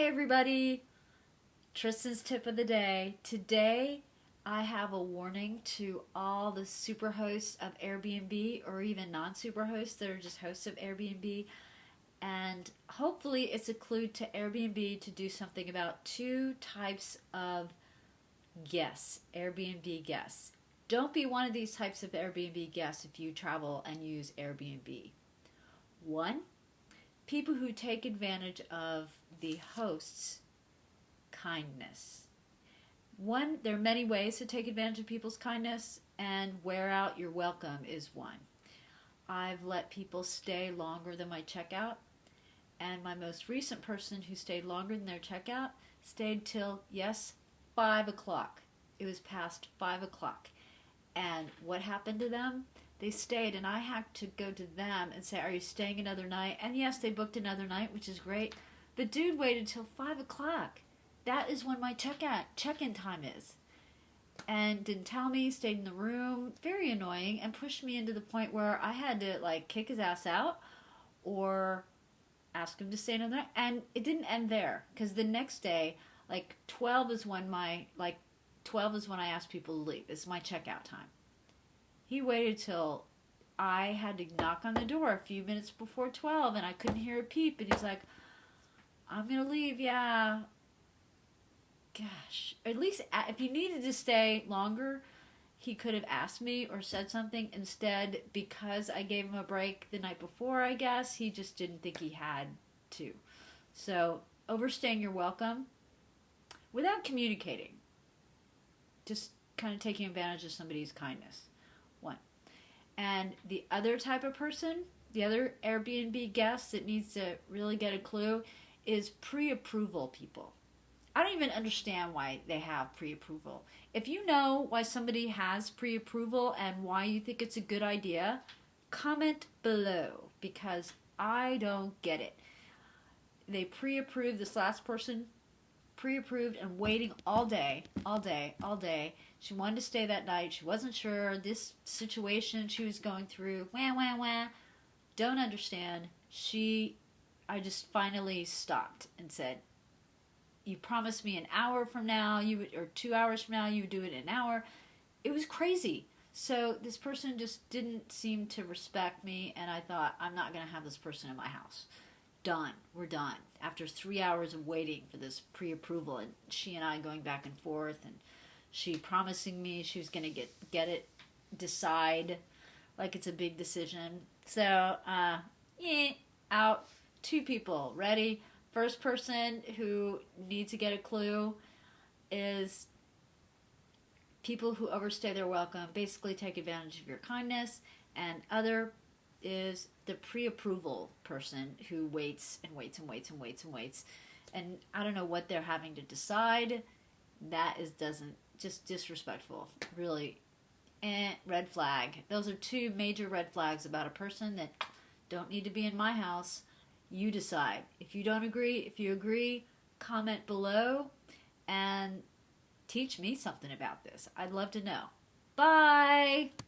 Hi everybody, Tristan's tip of the day. Today I have a warning to all the super hosts of Airbnb or even non-super hosts that are just hosts of Airbnb, and hopefully it's a clue to Airbnb to do something about two types of guests, Airbnb guests. Don't be one of these types of Airbnb guests if you travel and use Airbnb. One, people who take advantage of the host's kindness. There are many ways to take advantage of people's kindness, and wear out your welcome is one. I've let people stay longer than my checkout, and my most recent person who stayed longer than their checkout stayed till, yes, 5 o'clock. It was past 5 o'clock. And what happened to them? They stayed, and I had to go to them and say, are you staying another night? And yes, they booked another night, which is great. But dude waited till 5 o'clock. That is when my check-in time is. And didn't tell me, stayed in the room. Very annoying, and pushed me into the point where I had to kick his ass out or ask him to stay another night. And it didn't end there, because the next day, 12 is when I ask people to leave. It's my checkout time. He waited till I had to knock on the door a few minutes before 12, and I couldn't hear a peep, and he's like, I'm going to leave, yeah. Gosh. At least if you needed to stay longer, he could have asked me or said something. Instead, because I gave him a break the night before, I guess, he just didn't think he had to. So, overstaying your welcome without communicating. Just kind of taking advantage of somebody's kindness. One. And the other type of person, the other Airbnb guest that needs to really get a clue, is pre-approval people. I don't even understand why they have pre-approval. If you know why somebody has pre-approval and why you think it's a good idea, comment below, because I don't get it. They pre-approved, this last person pre-approved and waiting all day. She wanted to stay that night. She wasn't sure. This situation she was going through. Wah. Don't understand. I just finally stopped and said, you promised me an hour from now, or 2 hours from now, you would do it in an hour. It was crazy. So this person just didn't seem to respect me, and I thought, I'm not going to have this person in my house. Done. We're done. After 3 hours of waiting for this pre-approval, and she and I going back and forth, and she promising me she was going to get it, decide like it's a big decision. So, out. 2 people. Ready? First person who needs to get a clue is people who overstay their welcome, basically take advantage of your kindness, and other is the pre-approval person who waits and waits. And I don't know what they're having to decide. That is just disrespectful. Really, red flag. Those are 2 major red flags about a person that don't need to be in my house. You decide. If you don't agree, if you agree, comment below and teach me something about this. I'd love to know. Bye!